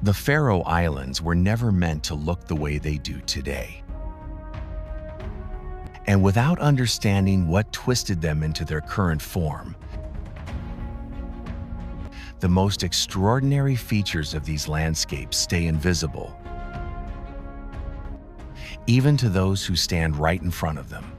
The Faroe Islands were never meant to look the way they do today. And without understanding what twisted them into their current form, the most extraordinary features of these landscapes stay invisible, even to those who stand right in front of them.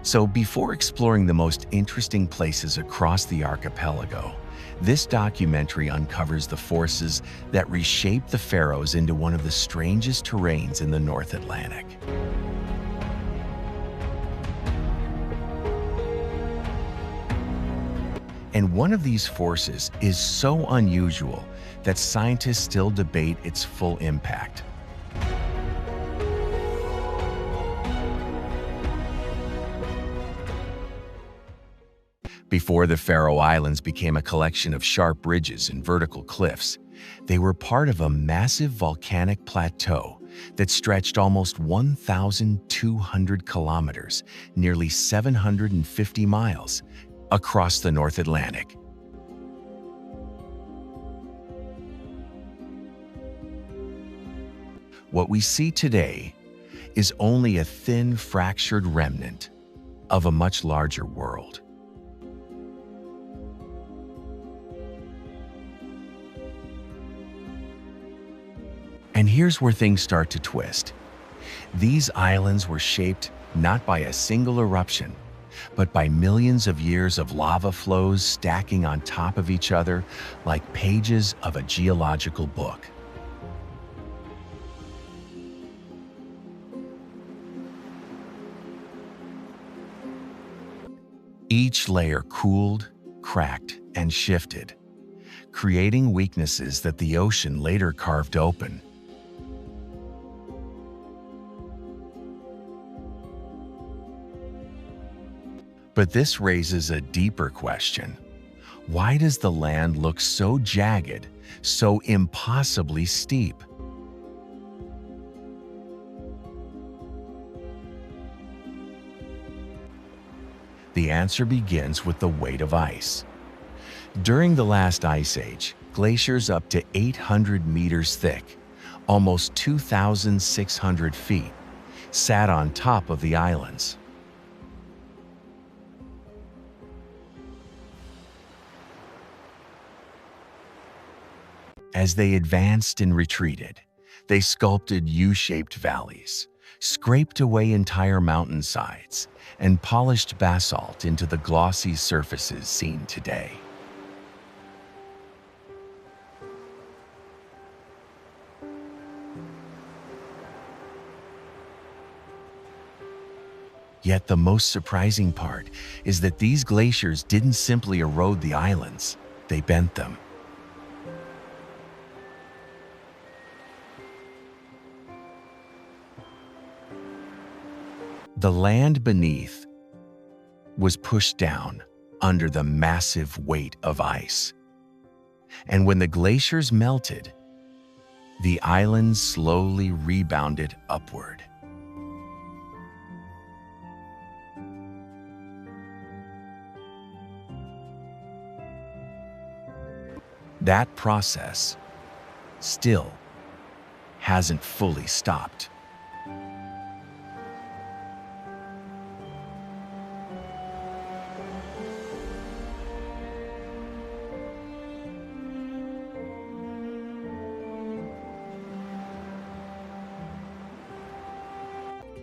So before exploring the most interesting places across the archipelago, this documentary uncovers the forces that reshaped the Faroes into one of the strangest terrains in the North Atlantic. And one of these forces is so unusual that scientists still debate its full impact. Before the Faroe Islands became a collection of sharp ridges and vertical cliffs, they were part of a massive volcanic plateau that stretched almost 1,200 kilometers, nearly 750 miles, across the North Atlantic. What we see today is only a thin, fractured remnant of a much larger world. And here's where things start to twist. These islands were shaped not by a single eruption, but by millions of years of lava flows stacking on top of each other like pages of a geological book. Each layer cooled, cracked, and shifted, creating weaknesses that the ocean later carved open. But this raises a deeper question. Why does the land look so jagged, so impossibly steep? The answer begins with the weight of ice. During the last ice age, glaciers up to 800 meters thick, almost 2,600 feet, sat on top of the islands. As they advanced and retreated, they sculpted U-shaped valleys, scraped away entire mountainsides, and polished basalt into the glossy surfaces seen today. Yet the most surprising part is that these glaciers didn't simply erode the islands, they bent them. The land beneath was pushed down under the massive weight of ice. And when the glaciers melted, the islands slowly rebounded upward. That process still hasn't fully stopped.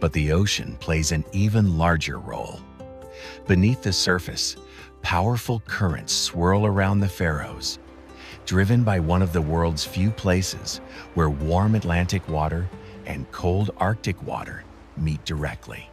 But the ocean plays an even larger role. Beneath the surface, powerful currents swirl around the Faroes, driven by one of the world's few places where warm Atlantic water and cold Arctic water meet directly.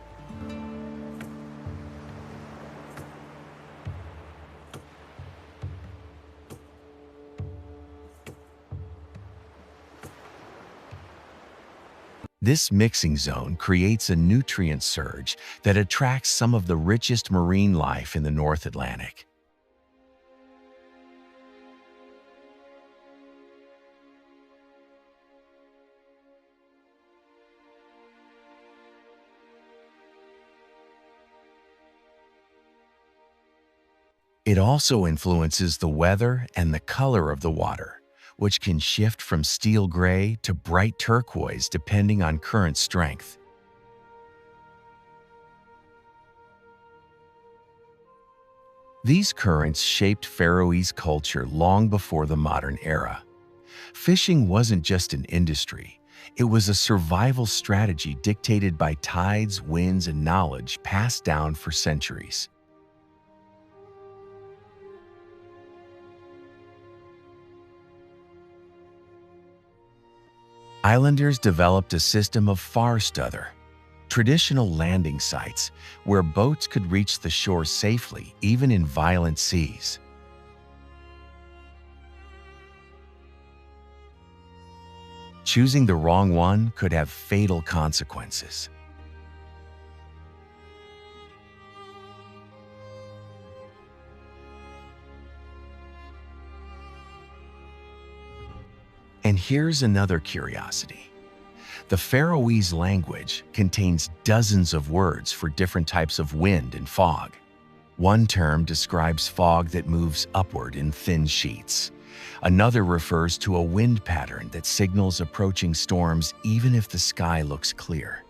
This mixing zone creates a nutrient surge that attracts some of the richest marine life in the North Atlantic. It also influences the weather and the color of the water, which can shift from steel gray to bright turquoise depending on current strength. These currents shaped Faroese culture long before the modern era. Fishing wasn't just an industry, it was a survival strategy dictated by tides, winds, and knowledge passed down for centuries. Islanders developed a system of farstöðvar, traditional landing sites where boats could reach the shore safely even in violent seas. Choosing the wrong one could have fatal consequences. And here's another curiosity. The Faroese language contains dozens of words for different types of wind and fog. One term describes fog that moves upward in thin sheets. Another refers to a wind pattern that signals approaching storms even if the sky looks clear.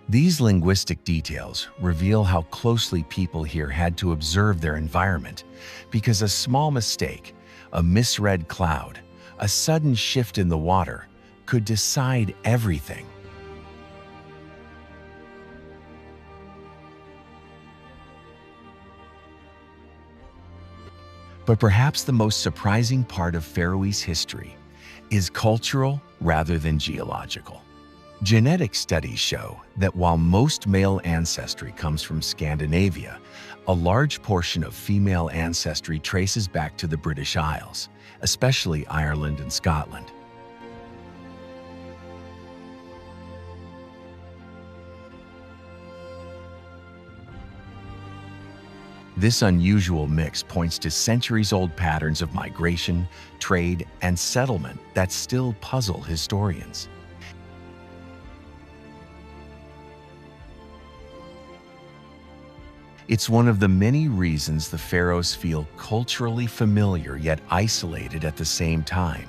These linguistic details reveal how closely people here had to observe their environment, because a small mistake, a misread cloud, a sudden shift in the water could decide everything. But perhaps the most surprising part of Faroese history is cultural rather than geological. Genetic studies show that while most male ancestry comes from Scandinavia, a large portion of female ancestry traces back to the British Isles, especially Ireland and Scotland. This unusual mix points to centuries-old patterns of migration, trade, and settlement that still puzzle historians. It's one of the many reasons the Faroes feel culturally familiar yet isolated at the same time,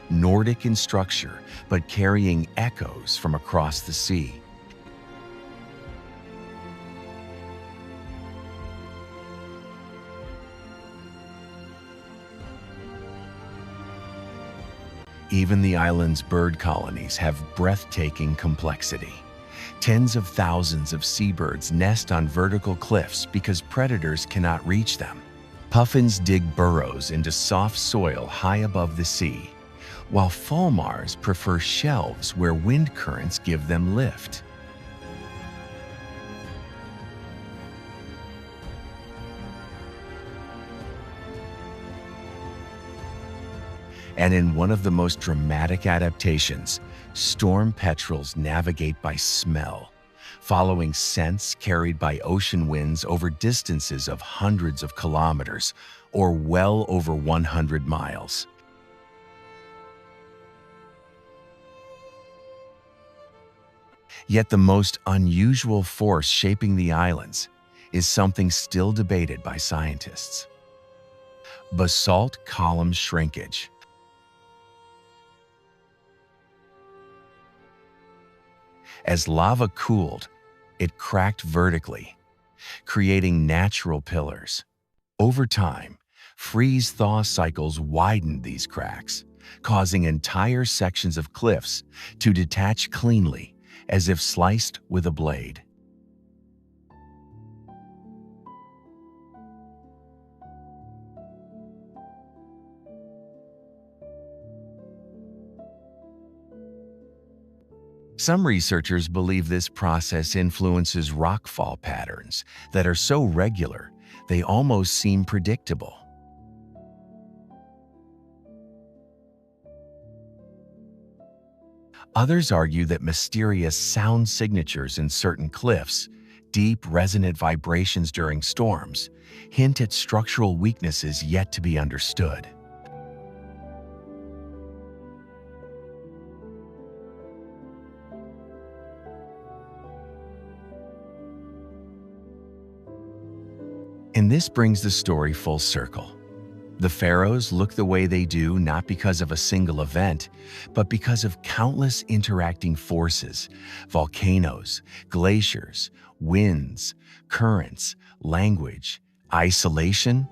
Nordic in structure, but carrying echoes from across the sea. Even the island's bird colonies have breathtaking complexity. Tens of thousands of seabirds nest on vertical cliffs because predators cannot reach them. Puffins dig burrows into soft soil high above the sea, while fulmars prefer shelves where wind currents give them lift. And in one of the most dramatic adaptations, storm petrels navigate by smell, following scents carried by ocean winds over distances of hundreds of kilometers, or well over 100 miles. Yet the most unusual force shaping the islands is something still debated by scientists: basalt column shrinkage. As lava cooled, it cracked vertically, creating natural pillars. Over time, freeze-thaw cycles widened these cracks, causing entire sections of cliffs to detach cleanly, as if sliced with a blade. Some researchers believe this process influences rockfall patterns that are so regular they almost seem predictable. Others argue that mysterious sound signatures in certain cliffs, deep resonant vibrations during storms, hint at structural weaknesses yet to be understood. And this brings the story full circle. The Faroes look the way they do not because of a single event, but because of countless interacting forces: volcanoes, glaciers, winds, currents, language, isolation,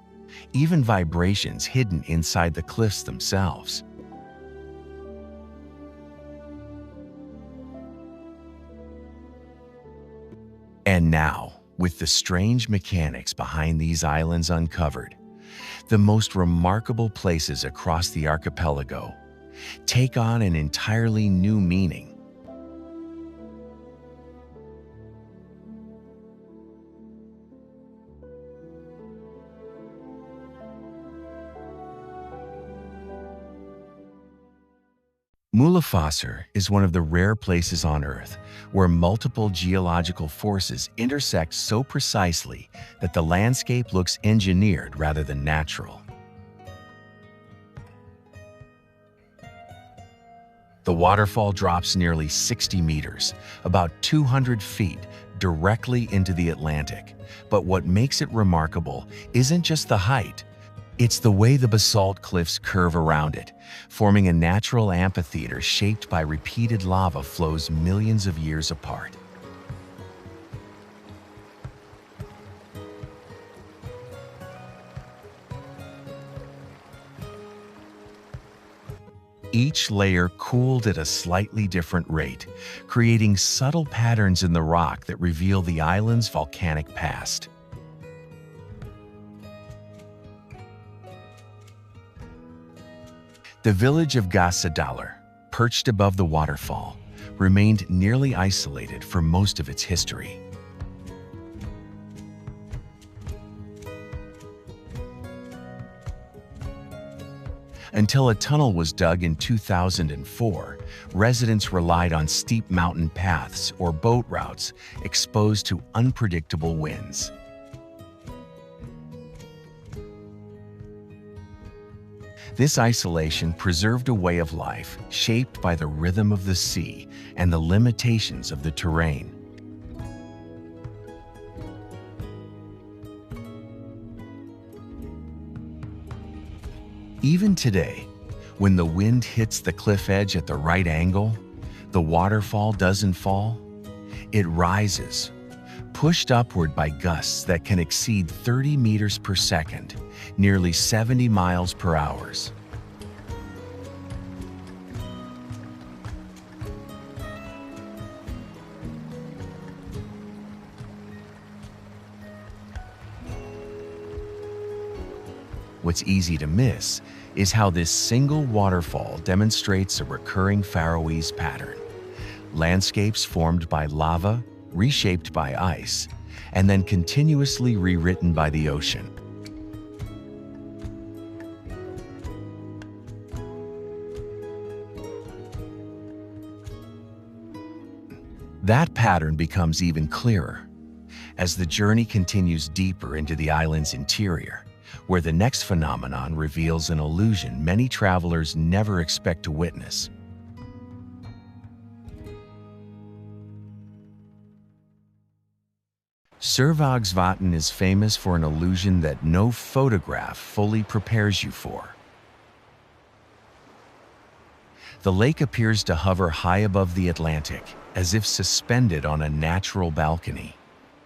even vibrations hidden inside the cliffs themselves. And now, with the strange mechanics behind these islands uncovered, the most remarkable places across the archipelago take on an entirely new meaning. Múlafossur is one of the rare places on Earth where multiple geological forces intersect so precisely that the landscape looks engineered rather than natural. The waterfall drops nearly 60 meters, about 200 feet, directly into the Atlantic. But what makes it remarkable isn't just the height. It's the way the basalt cliffs curve around it, forming a natural amphitheater shaped by repeated lava flows millions of years apart. Each layer cooled at a slightly different rate, creating subtle patterns in the rock that reveal the island's volcanic past. The village of Gásadalur, perched above the waterfall, remained nearly isolated for most of its history. Until a tunnel was dug in 2004, residents relied on steep mountain paths or boat routes exposed to unpredictable winds. This isolation preserved a way of life shaped by the rhythm of the sea and the limitations of the terrain. Even today, when the wind hits the cliff edge at the right angle, the waterfall doesn't fall, it rises, pushed upward by gusts that can exceed 30 meters per second, nearly 70 miles per hour. What's easy to miss is how this single waterfall demonstrates a recurring Faroese pattern: landscapes formed by lava, reshaped by ice, and then continuously rewritten by the ocean. That pattern becomes even clearer as the journey continues deeper into the island's interior, where the next phenomenon reveals an illusion many travelers never expect to witness. Sørvágsvatn is famous for an illusion that no photograph fully prepares you for. The lake appears to hover high above the Atlantic, as if suspended on a natural balcony.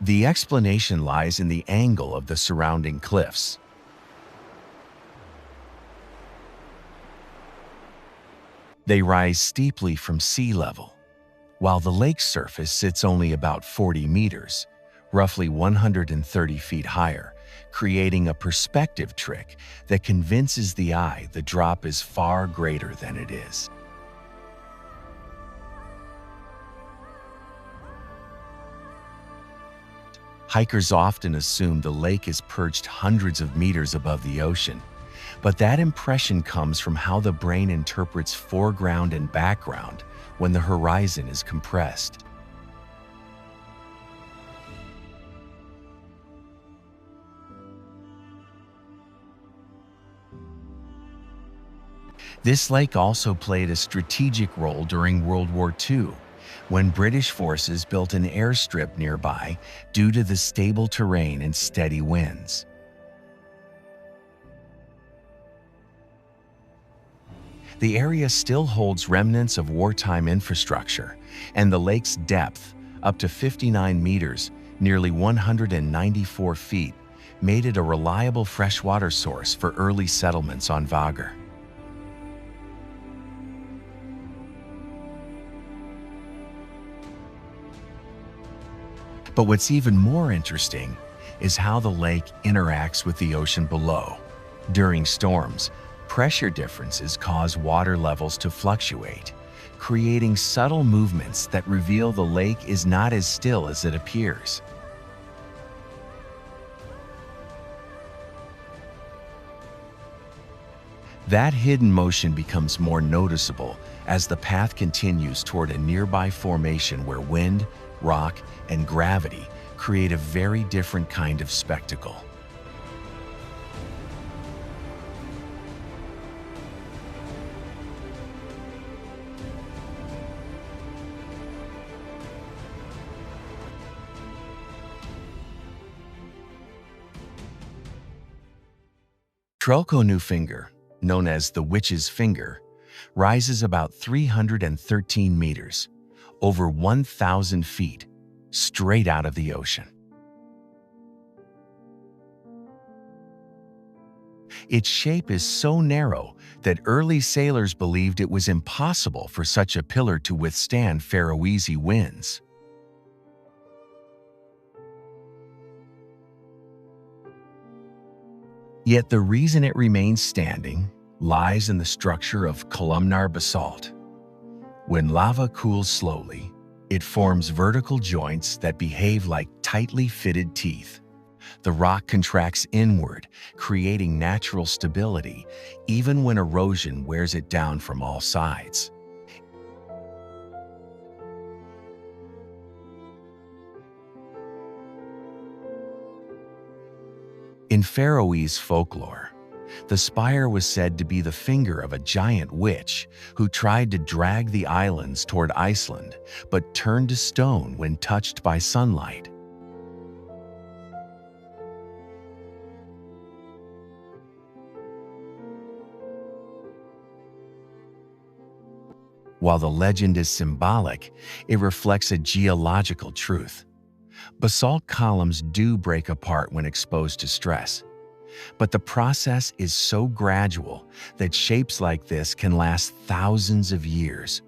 The explanation lies in the angle of the surrounding cliffs. They rise steeply from sea level, while the lake's surface sits only about 40 meters, roughly 130 feet higher, creating a perspective trick that convinces the eye the drop is far greater than it is. Hikers often assume the lake is perched hundreds of meters above the ocean, but that impression comes from how the brain interprets foreground and background when the horizon is compressed. This lake also played a strategic role during World War II, when British forces built an airstrip nearby due to the stable terrain and steady winds. The area still holds remnants of wartime infrastructure, and the lake's depth, up to 59 meters, nearly 194 feet, made it a reliable freshwater source for early settlements on Vágar. But what's even more interesting is how the lake interacts with the ocean below. During storms, pressure differences cause water levels to fluctuate, creating subtle movements that reveal the lake is not as still as it appears. That hidden motion becomes more noticeable as the path continues toward a nearby formation where wind, rock, and gravity create a very different kind of spectacle. Trøllkonufingur, known as the Witch's Finger, rises about 313 meters, over 1,000 feet, straight out of the ocean. Its shape is so narrow that early sailors believed it was impossible for such a pillar to withstand Faroese winds. Yet the reason it remains standing lies in the structure of columnar basalt. When lava cools slowly, it forms vertical joints that behave like tightly fitted teeth. The rock contracts inward, creating natural stability, even when erosion wears it down from all sides. In Faroese folklore, the spire was said to be the finger of a giant witch who tried to drag the islands toward Iceland, but turned to stone when touched by sunlight. While the legend is symbolic, it reflects a geological truth. Basalt columns do break apart when exposed to stress, but the process is so gradual that shapes like this can last thousands of years.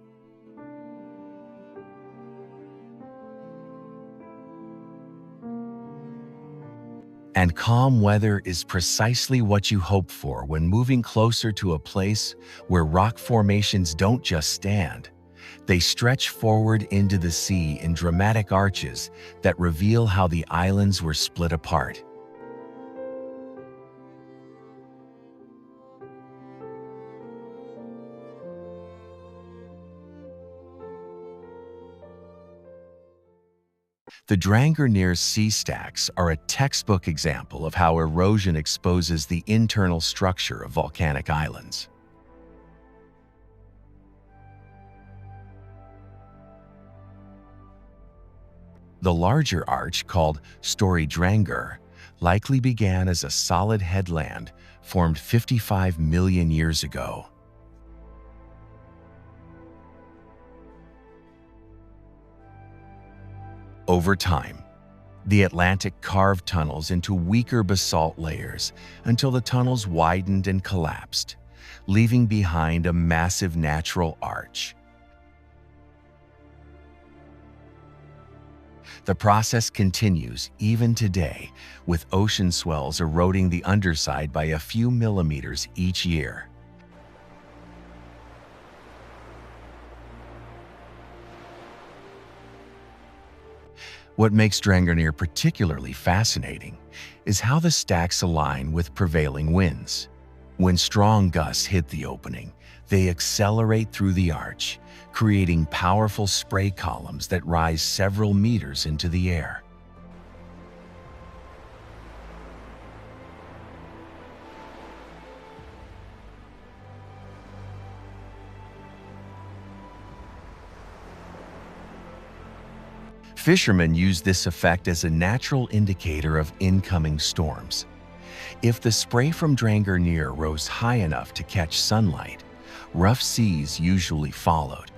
And calm weather is precisely what you hope for when moving closer to a place where rock formations don't just stand. They stretch forward into the sea in dramatic arches that reveal how the islands were split apart. The Drangarnir Sea Stacks are a textbook example of how erosion exposes the internal structure of volcanic islands. The larger arch, called Sørvágsvatn Drangar, likely began as a solid headland formed 55 million years ago. Over time, the Atlantic carved tunnels into weaker basalt layers until the tunnels widened and collapsed, leaving behind a massive natural arch. The process continues even today, with ocean swells eroding the underside by a few millimeters each year. What makes Drangarnir particularly fascinating is how the stacks align with prevailing winds. When strong gusts hit the opening, they accelerate through the arch, creating powerful spray columns that rise several meters into the air. Fishermen use this effect as a natural indicator of incoming storms. If the spray from Drangarnir rose high enough to catch sunlight, Rough seas usually followed.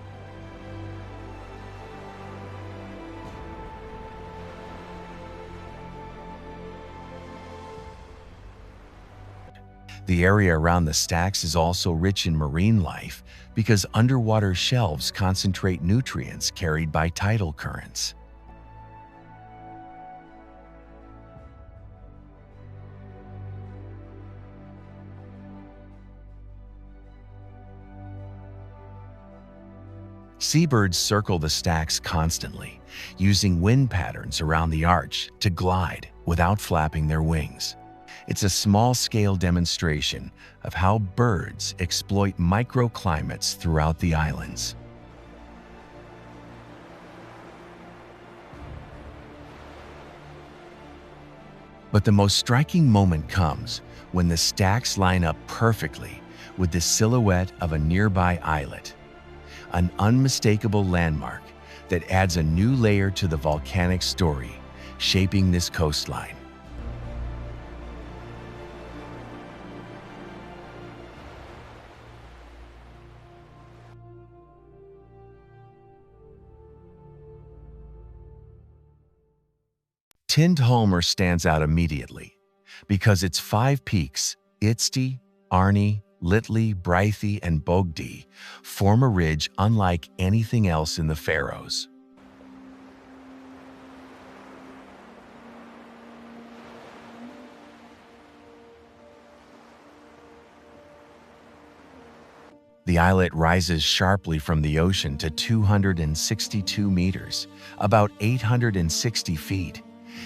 The area around the stacks is also rich in marine life because underwater shelves concentrate nutrients carried by tidal currents. Seabirds circle the stacks constantly, using wind patterns around the arch to glide without flapping their wings. It's a small-scale demonstration of how birds exploit microclimates throughout the islands. But the most striking moment comes when the stacks line up perfectly with the silhouette of a nearby islet, an unmistakable landmark that adds a new layer to the volcanic story shaping this coastline. Tindhólmur stands out immediately because its 5 peaks, Itsti, Arni, Litli, Breithi, and Bogdi, form a ridge unlike anything else in the Faroes. The islet rises sharply from the ocean to 262 meters, about 860 feet.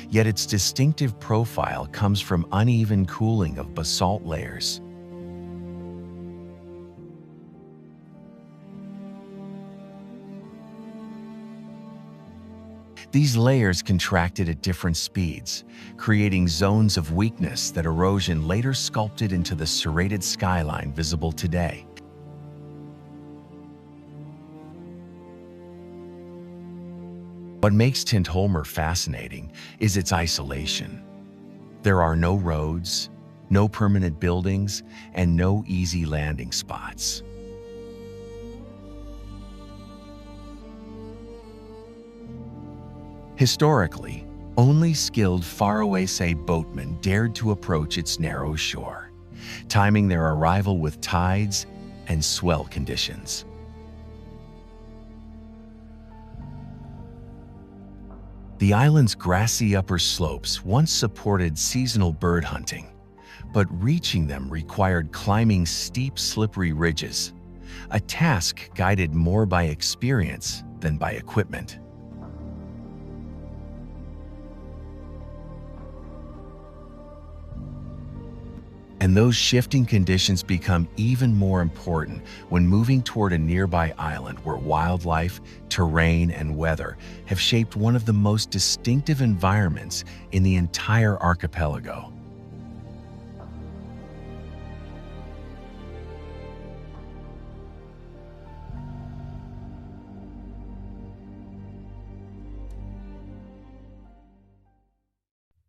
Yet its distinctive profile comes from uneven cooling of basalt layers. These layers contracted at different speeds, creating zones of weakness that erosion later sculpted into the serrated skyline visible today. What makes Tindhólmur fascinating is its isolation. There are no roads, no permanent buildings, and no easy landing spots. Historically, only skilled Faroese boatmen dared to approach its narrow shore, timing their arrival with tides and swell conditions. The island's grassy upper slopes once supported seasonal bird hunting, but reaching them required climbing steep, slippery ridges, a task guided more by experience than by equipment. And those shifting conditions become even more important when moving toward a nearby island where wildlife, terrain, and weather have shaped one of the most distinctive environments in the entire archipelago.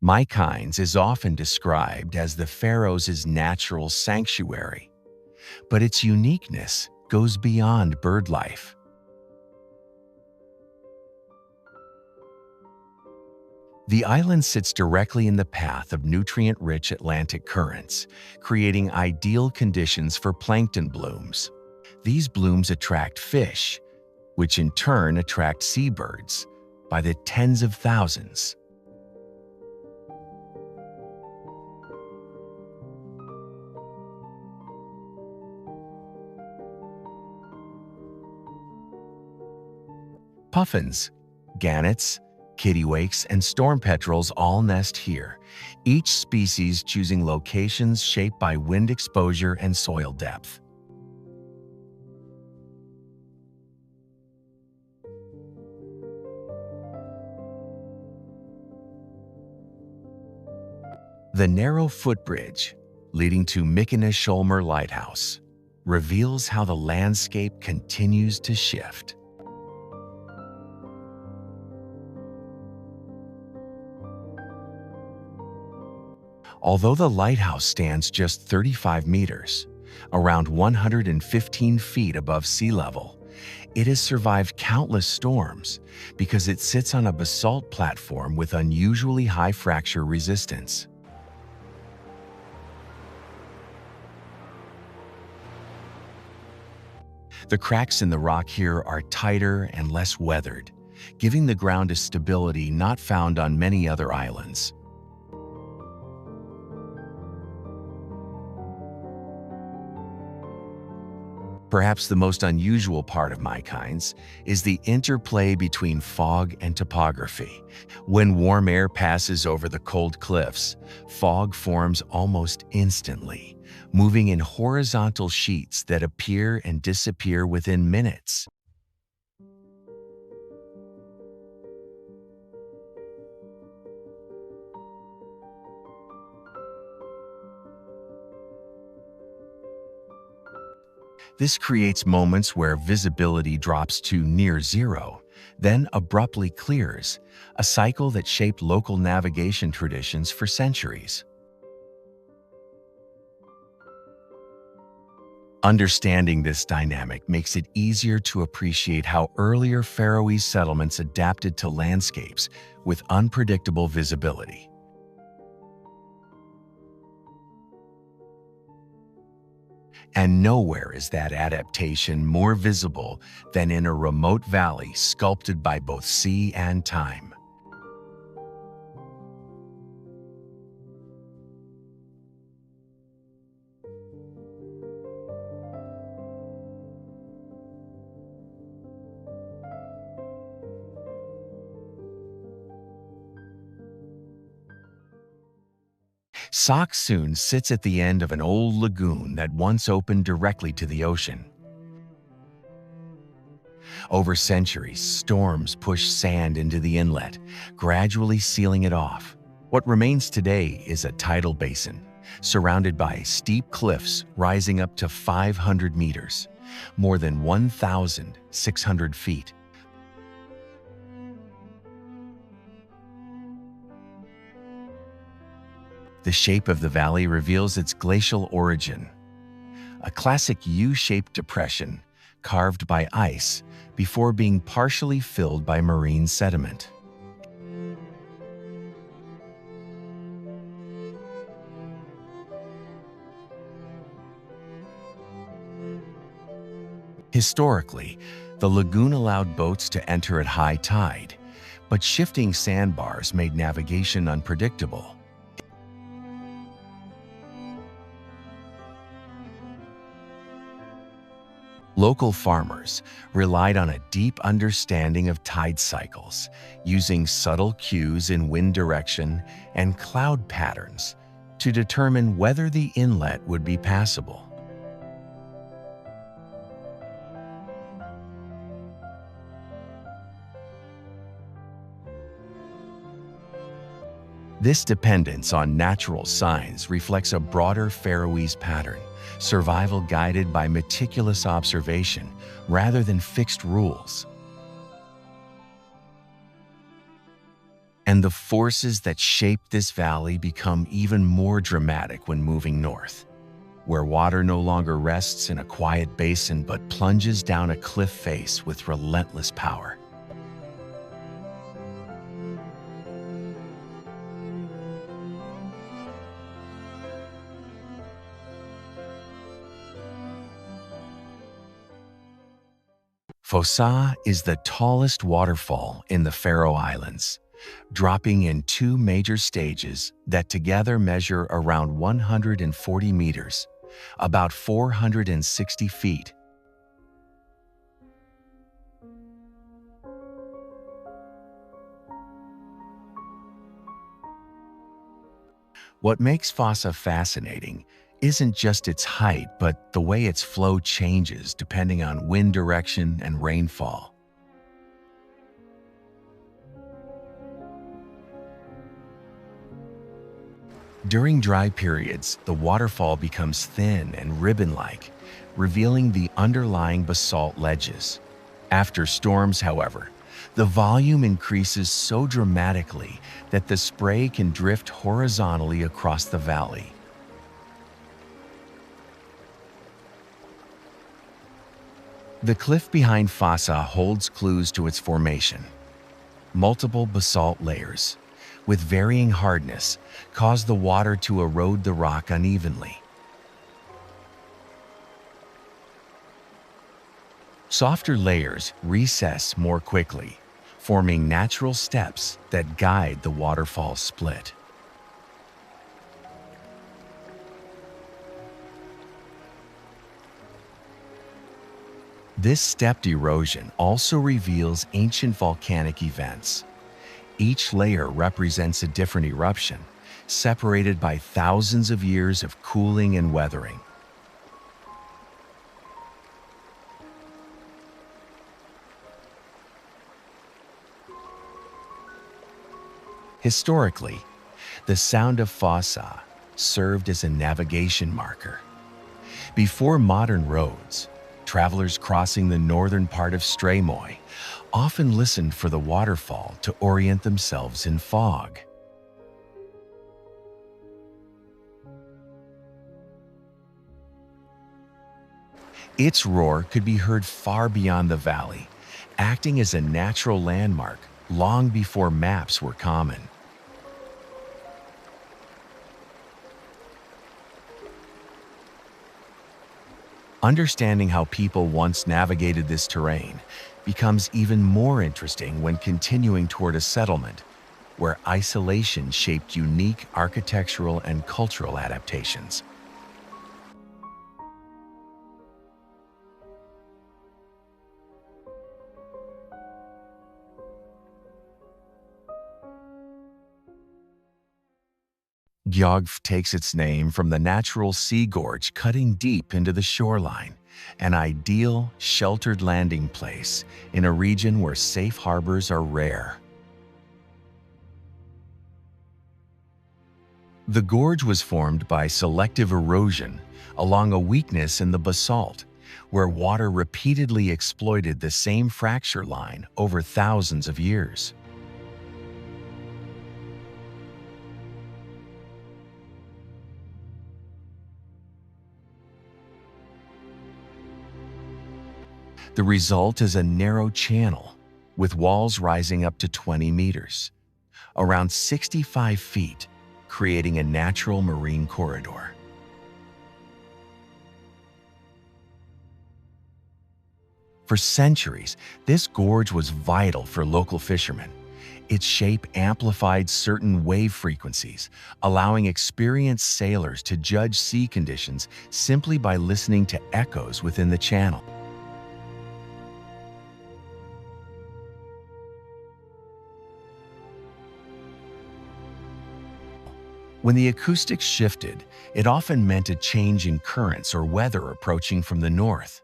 Mykines is often described as the Faroes' natural sanctuary, but its uniqueness goes beyond bird life. The island sits directly in the path of nutrient-rich Atlantic currents, creating ideal conditions for plankton blooms. These blooms attract fish, which in turn attract seabirds by the tens of thousands. Puffins, gannets, kittiwakes, and storm petrels all nest here, each species choosing locations shaped by wind exposure and soil depth. The narrow footbridge leading to Kallur Lighthouse reveals how the landscape continues to shift. Although the lighthouse stands just 35 meters, around 115 feet above sea level. It has survived countless storms because it sits on a basalt platform with unusually high fracture resistance. The cracks in the rock here are tighter and less weathered, giving the ground a stability not found on many other islands. Perhaps the most unusual part of Mykines is the interplay between fog and topography. When warm air passes over the cold cliffs, fog forms almost instantly, moving in horizontal sheets that appear and disappear within minutes. This creates moments where visibility drops to near zero, then abruptly clears, a cycle that shaped local navigation traditions for centuries. Understanding this dynamic makes it easier to appreciate how earlier Faroese settlements adapted to landscapes with unpredictable visibility. And nowhere is that adaptation more visible than in a remote valley sculpted by both sea and time. Saksun sits at the end of an old lagoon that once opened directly to the ocean. Over centuries, storms pushed sand into the inlet, gradually sealing it off. What remains today is a tidal basin, surrounded by steep cliffs rising up to 500 meters, more than 1,600 feet. The shape of the valley reveals its glacial origin, a classic U-shaped depression carved by ice before being partially filled by marine sediment. Historically, the lagoon allowed boats to enter at high tide, but shifting sandbars made navigation unpredictable. Local farmers relied on a deep understanding of tide cycles, using subtle cues in wind direction and cloud patterns to determine whether the inlet would be passable. This dependence on natural signs reflects a broader Faroese pattern, survival guided by meticulous observation rather than fixed rules. And the forces that shape this valley become even more dramatic when moving north, where water no longer rests in a quiet basin but plunges down a cliff face with relentless power. Fossá is the tallest waterfall in the Faroe Islands, dropping in two major stages that together measure around 140 meters, about 460 feet. What makes Fossá fascinating isn't just its height, but the way its flow changes depending on wind direction and rainfall. During dry periods, the waterfall becomes thin and ribbon-like, revealing the underlying basalt ledges. After storms, however, the volume increases so dramatically that the spray can drift horizontally across the valley. The cliff behind Fossá holds clues to its formation. Multiple basalt layers, with varying hardness, cause the water to erode the rock unevenly. Softer layers recess more quickly, forming natural steps that guide the waterfall split. This stepped erosion also reveals ancient volcanic events. Each layer represents a different eruption, separated by thousands of years of cooling and weathering. Historically, the sound of Fossá served as a navigation marker. Before modern roads, travelers crossing the northern part of Streymoy often listened for the waterfall to orient themselves in fog. Its roar could be heard far beyond the valley, acting as a natural landmark long before maps were common. Understanding how people once navigated this terrain becomes even more interesting when continuing toward a settlement where isolation shaped unique architectural and cultural adaptations. Gjógv takes its name from the natural sea gorge cutting deep into the shoreline, an ideal, sheltered landing place in a region where safe harbors are rare. The gorge was formed by selective erosion along a weakness in the basalt, where water repeatedly exploited the same fracture line over thousands of years. The result is a narrow channel with walls rising up to 20 meters, around 65 feet, creating a natural marine corridor. For centuries, this gorge was vital for local fishermen. Its shape amplified certain wave frequencies, allowing experienced sailors to judge sea conditions simply by listening to echoes within the channel. When the acoustics shifted, it often meant a change in currents or weather approaching from the north.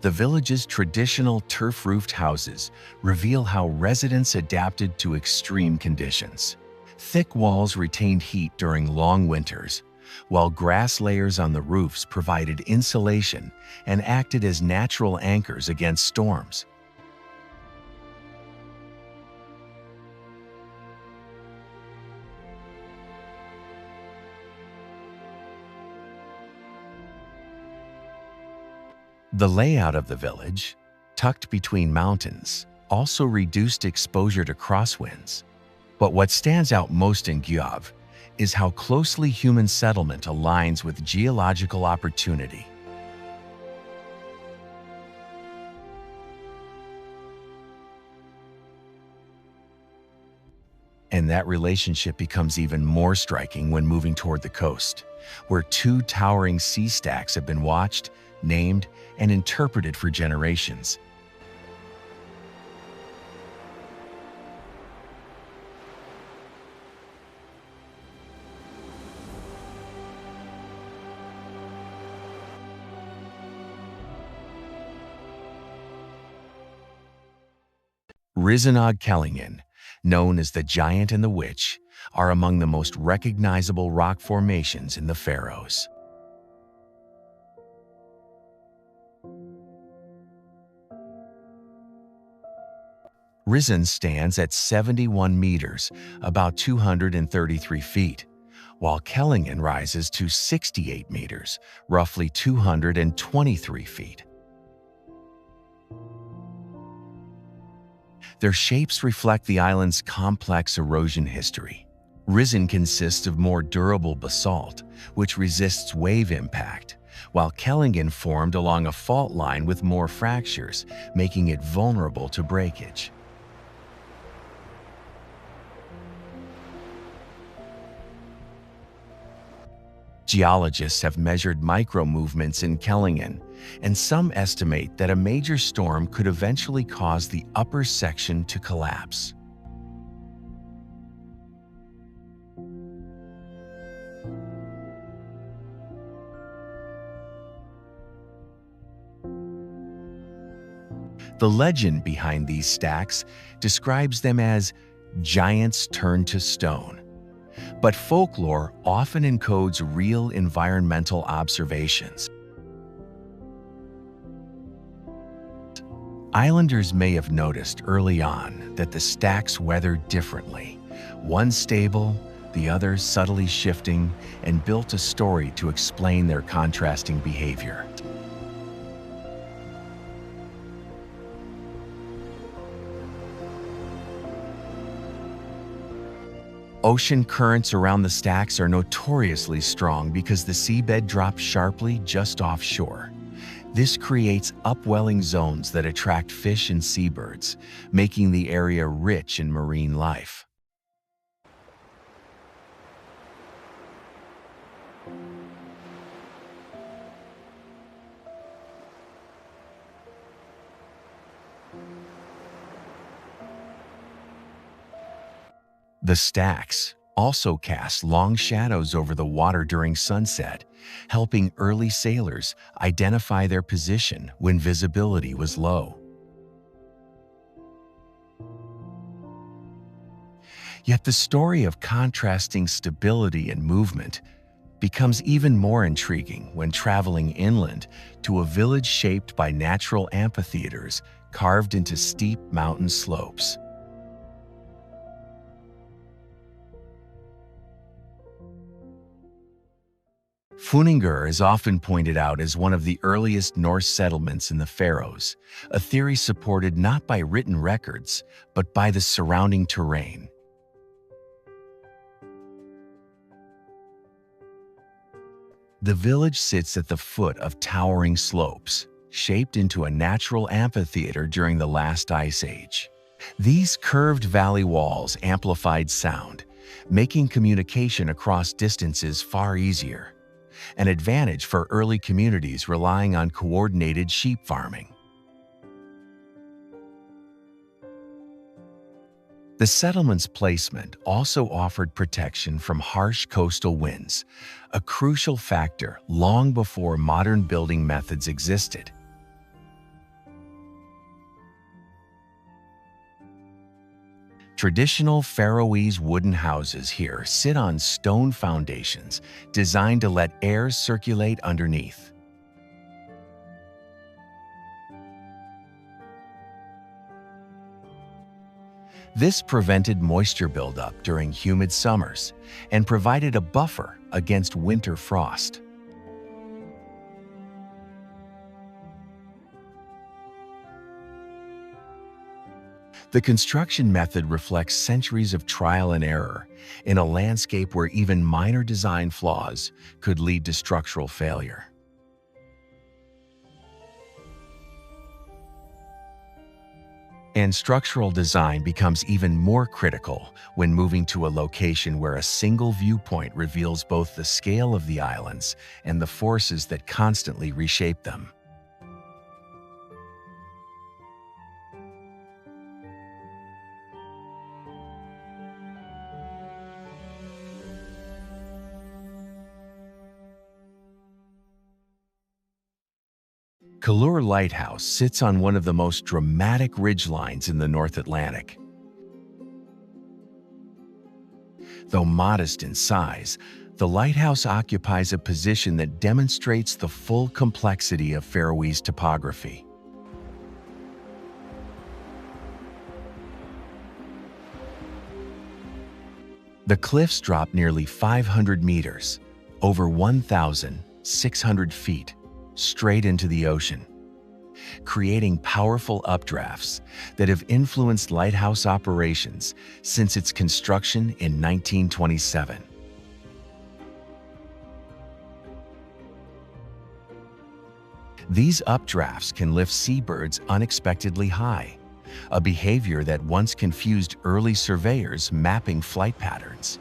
The village's traditional turf-roofed houses reveal how residents adapted to extreme conditions. Thick walls retained heat during long winters, while grass layers on the roofs provided insulation and acted as natural anchors against storms. The layout of the village, tucked between mountains, also reduced exposure to crosswinds. But what stands out most in Gjógv is how closely human settlement aligns with geological opportunity. And that relationship becomes even more striking when moving toward the coast, where two towering sea stacks have been watched, named, and interpreted for generations. Risin and Kellingin, known as the Giant and the Witch, are among the most recognizable rock formations in the Faroes. Risin stands at 71 meters, about 233 feet, while Kellingin rises to 68 meters, roughly 223 feet. Their shapes reflect the island's complex erosion history. Risin consists of more durable basalt, which resists wave impact, while Kellingin formed along a fault line with more fractures, making it vulnerable to breakage. Geologists have measured micro-movements in Kellingin, and some estimate that a major storm could eventually cause the upper section to collapse. The legend behind these stacks describes them as giants turned to stone, but folklore often encodes real environmental observations. Islanders may have noticed early on that the stacks weathered differently, one stable, the other subtly shifting, and built a story to explain their contrasting behavior. Ocean currents around the stacks are notoriously strong because the seabed drops sharply just offshore. This creates upwelling zones that attract fish and seabirds, making the area rich in marine life. The stacks also cast long shadows over the water during sunset, helping early sailors identify their position when visibility was low. Yet the story of contrasting stability and movement becomes even more intriguing when traveling inland to a village shaped by natural amphitheaters carved into steep mountain slopes. Funningur is often pointed out as one of the earliest Norse settlements in the Faroes, a theory supported not by written records, but by the surrounding terrain. The village sits at the foot of towering slopes, shaped into a natural amphitheater during the last ice age. These curved valley walls amplified sound, making communication across distances far easier, an advantage for early communities relying on coordinated sheep farming. The settlement's placement also offered protection from harsh coastal winds, a crucial factor long before modern building methods existed. Traditional Faroese wooden houses here sit on stone foundations designed to let air circulate underneath. This prevented moisture buildup during humid summers and provided a buffer against winter frost. The construction method reflects centuries of trial and error in a landscape where even minor design flaws could lead to structural failure. And structural design becomes even more critical when moving to a location where a single viewpoint reveals both the scale of the islands and the forces that constantly reshape them. Kallur Lighthouse sits on one of the most dramatic ridgelines in the North Atlantic. Though modest in size, the lighthouse occupies a position that demonstrates the full complexity of Faroese topography. The cliffs drop nearly 500 meters, over 1,600 feet, straight into the ocean, creating powerful updrafts that have influenced lighthouse operations since its construction in 1927. These updrafts can lift seabirds unexpectedly high, a behavior that once confused early surveyors mapping flight patterns.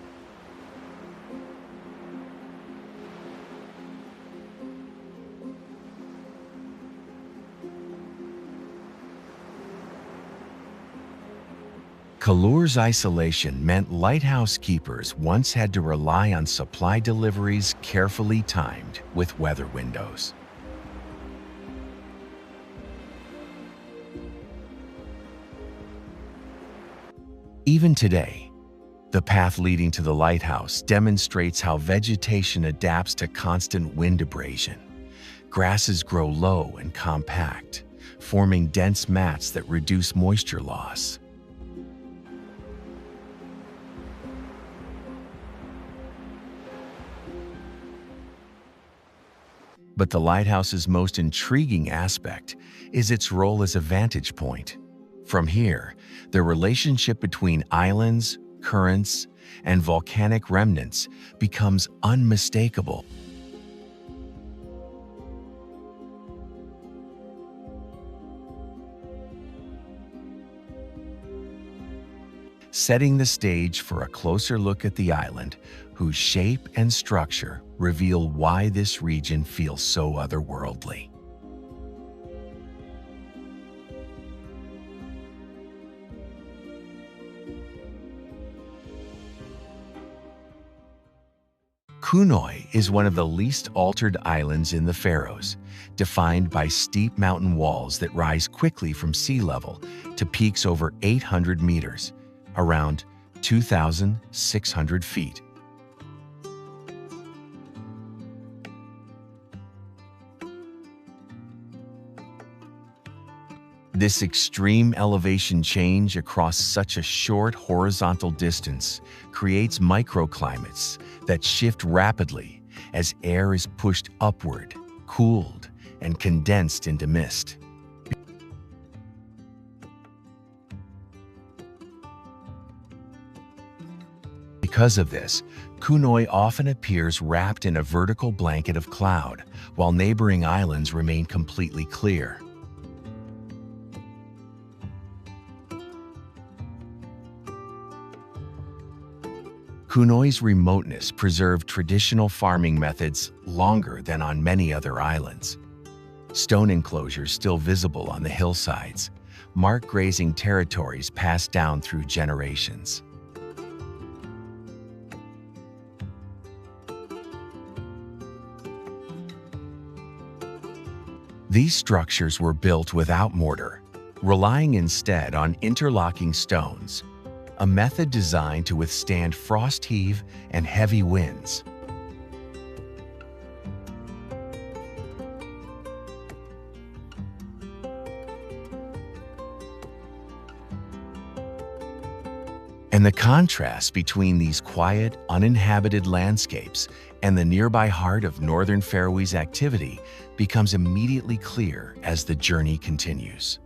Kallur's isolation meant lighthouse keepers once had to rely on supply deliveries carefully timed with weather windows. Even today, the path leading to the lighthouse demonstrates how vegetation adapts to constant wind abrasion. Grasses grow low and compact, forming dense mats that reduce moisture loss. But the lighthouse's most intriguing aspect is its role as a vantage point. From here, the relationship between islands, currents, and volcanic remnants becomes unmistakable. Setting the stage for a closer look at the island, whose shape and structure reveal why this region feels so otherworldly. Kunoy is one of the least altered islands in the Faroes, defined by steep mountain walls that rise quickly from sea level to peaks over 800 meters, around 2,600 feet. This extreme elevation change across such a short horizontal distance creates microclimates that shift rapidly as air is pushed upward, cooled, and condensed into mist. Because of this, Kunoy often appears wrapped in a vertical blanket of cloud, while neighboring islands remain completely clear. Kunoy's remoteness preserved traditional farming methods longer than on many other islands. Stone enclosures still visible on the hillsides mark grazing territories passed down through generations. These structures were built without mortar, relying instead on interlocking stones, a method designed to withstand frost heave and heavy winds. And the contrast between these quiet, uninhabited landscapes and the nearby heart of northern Faroese activity becomes immediately clear as the journey continues.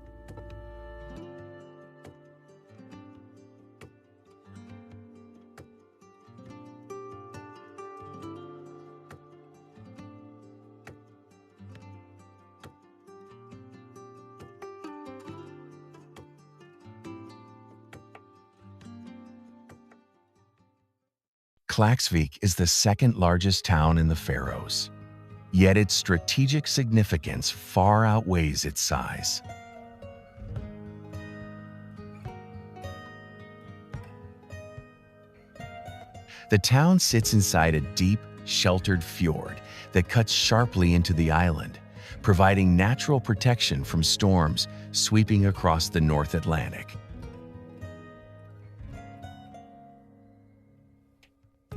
Klaksvík is the second largest town in the Faroes, yet its strategic significance far outweighs its size. The town sits inside a deep, sheltered fjord that cuts sharply into the island, providing natural protection from storms sweeping across the North Atlantic.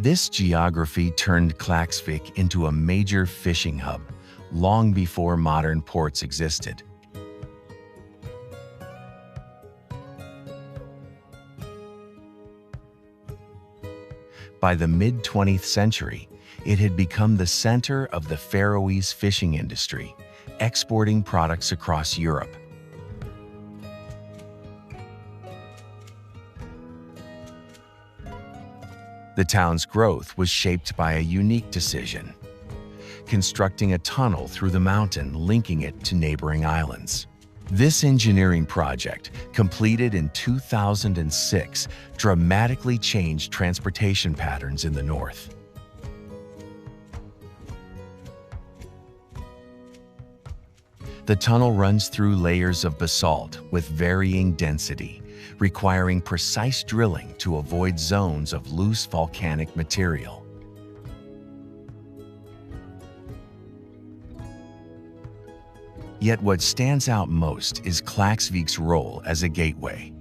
This geography turned Klaksvík into a major fishing hub long before modern ports existed. By the mid-20th century, it had become the center of the Faroese fishing industry, exporting products across Europe. The town's growth was shaped by a unique decision: constructing a tunnel through the mountain linking it to neighboring islands. This engineering project, completed in 2006, dramatically changed transportation patterns in the north. The tunnel runs through layers of basalt with varying density, requiring precise drilling to avoid zones of loose volcanic material. Yet what stands out most is Klaksvík's role as a gateway.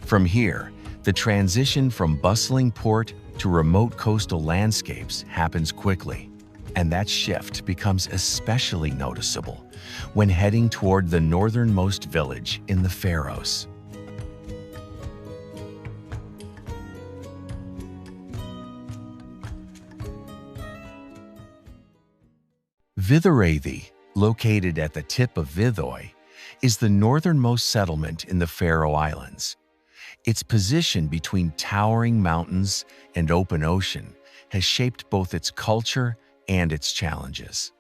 From here, the transition from bustling port to remote coastal landscapes happens quickly, and that shift becomes especially noticeable when heading toward the northernmost village in the Faroes. Viðareiði, located at the tip of Viðoy, is the northernmost settlement in the Faroe Islands. Its position between towering mountains and open ocean has shaped both its culture and its challenges.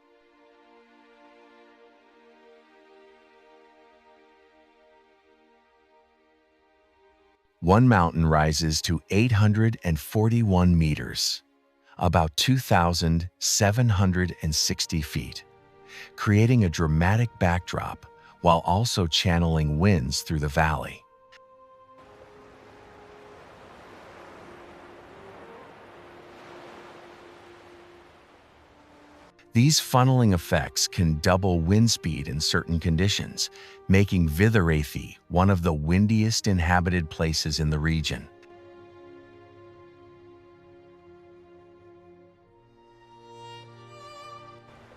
One mountain rises to 841 meters, about 2,760 feet, creating a dramatic backdrop while also channeling winds through the valley. These funneling effects can double wind speed in certain conditions, making Viðareiði one of the windiest inhabited places in the region.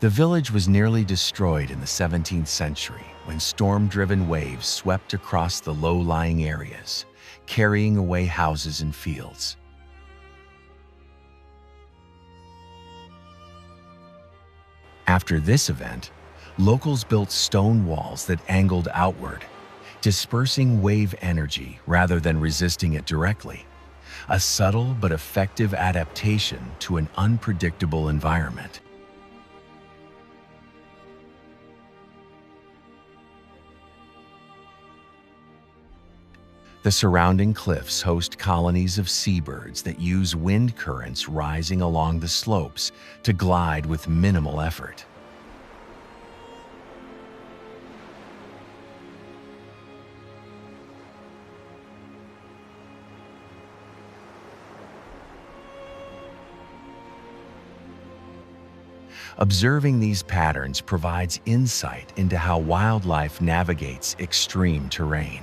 The village was nearly destroyed in the 17th century when storm-driven waves swept across the low-lying areas, carrying away houses and fields. After this event, locals built stone walls that angled outward, dispersing wave energy rather than resisting it directly, a subtle but effective adaptation to an unpredictable environment. The surrounding cliffs host colonies of seabirds that use wind currents rising along the slopes to glide with minimal effort. Observing these patterns provides insight into how wildlife navigates extreme terrain.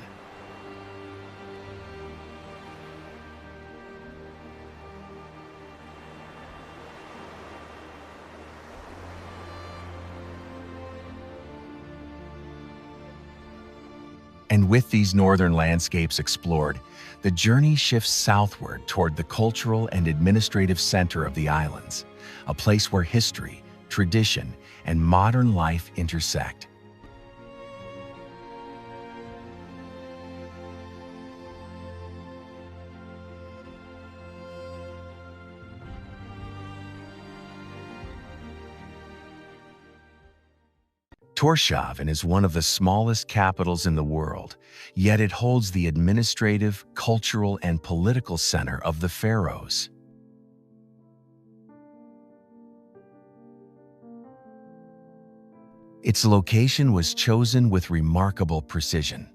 And with these northern landscapes explored, the journey shifts southward toward the cultural and administrative center of the islands, a place where history, tradition, and modern life intersect. Tórshavn is one of the smallest capitals in the world, yet it holds the administrative, cultural, and political center of the Faroes. Its location was chosen with remarkable precision.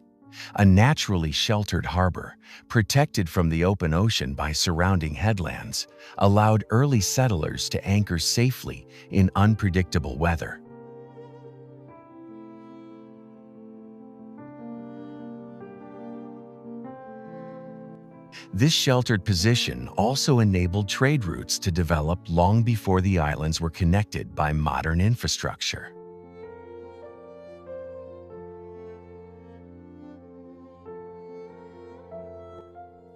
A naturally sheltered harbor, protected from the open ocean by surrounding headlands, allowed early settlers to anchor safely in unpredictable weather. This sheltered position also enabled trade routes to develop long before the islands were connected by modern infrastructure.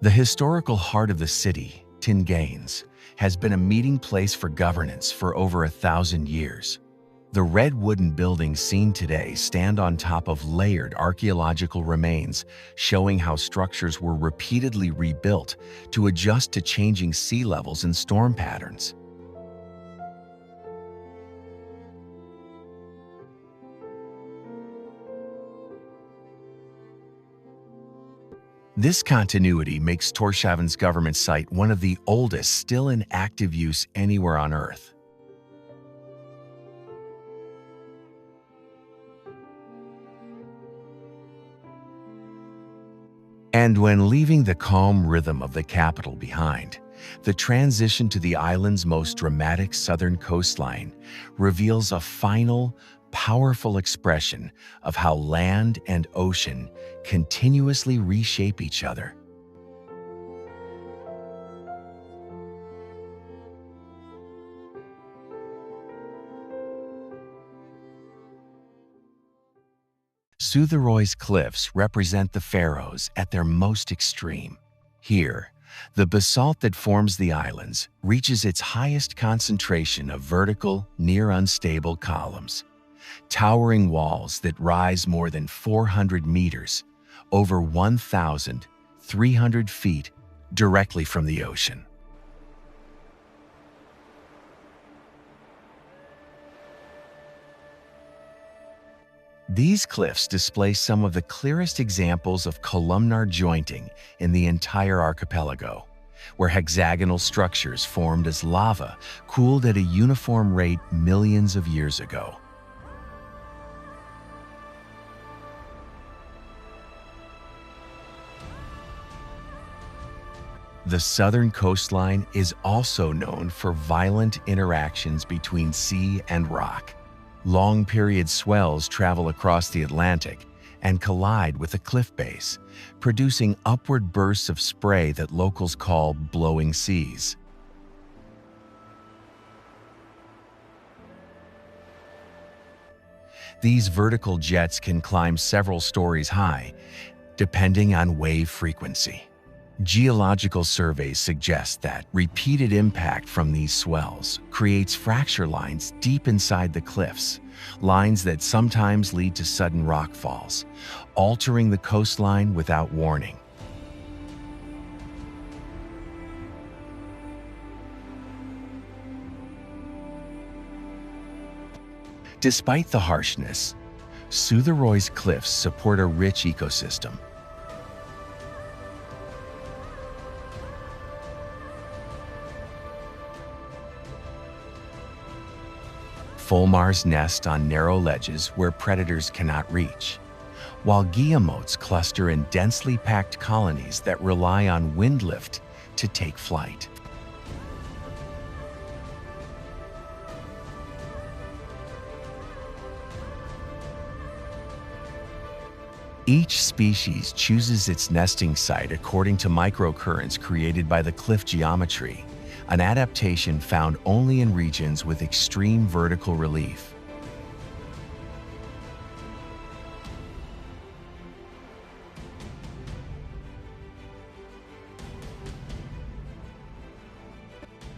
The historical heart of the city, Tinganes, has been a meeting place for governance for over 1,000 years. The red wooden buildings seen today stand on top of layered archaeological remains, showing how structures were repeatedly rebuilt to adjust to changing sea levels and storm patterns. This continuity makes Tórshavn's government site one of the oldest still in active use anywhere on Earth. And when leaving the calm rhythm of the capital behind, the transition to the island's most dramatic southern coastline reveals a final, powerful expression of how land and ocean continuously reshape each other. Suðuroy Cliffs represent the Faroes at their most extreme. Here, the basalt that forms the islands reaches its highest concentration of vertical, near unstable columns, towering walls that rise more than 400 meters, over 1,300 feet, directly from the ocean. These cliffs display some of the clearest examples of columnar jointing in the entire archipelago, where hexagonal structures formed as lava cooled at a uniform rate millions of years ago. The southern coastline is also known for violent interactions between sea and rock. Long-period swells travel across the Atlantic and collide with the cliff base, producing upward bursts of spray that locals call blowing seas. These vertical jets can climb several stories high, depending on wave frequency. Geological surveys suggest that repeated impact from these swells creates fracture lines deep inside the cliffs, lines that sometimes lead to sudden rockfalls, altering the coastline without warning. Despite the harshness, Suðuroy's cliffs support a rich ecosystem. Fulmars nest on narrow ledges where predators cannot reach, while guillemots cluster in densely packed colonies that rely on wind lift to take flight. Each species chooses its nesting site according to microcurrents created by the cliff geometry, an adaptation found only in regions with extreme vertical relief.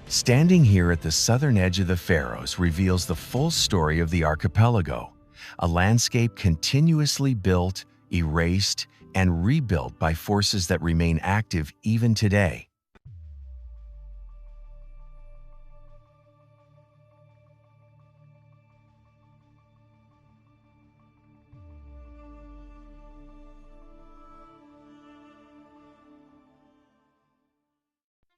Standing here at the southern edge of the Faroes reveals the full story of the archipelago, a landscape continuously built, erased, and rebuilt by forces that remain active even today.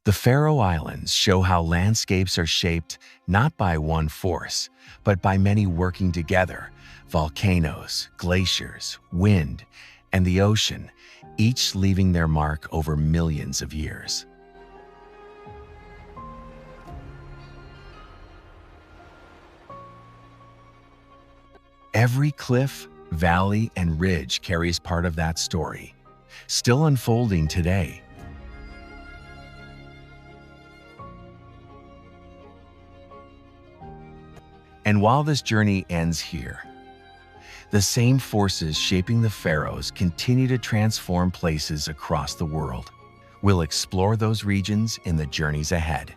The Faroe Islands show how landscapes are shaped not by one force, but by many working together: volcanoes, glaciers, wind, and the ocean, each leaving their mark over millions of years. Every cliff, valley, and ridge carries part of that story, still unfolding today. And while this journey ends here, the same forces shaping the Faroes continue to transform places across the world. We'll explore those regions in the journeys ahead.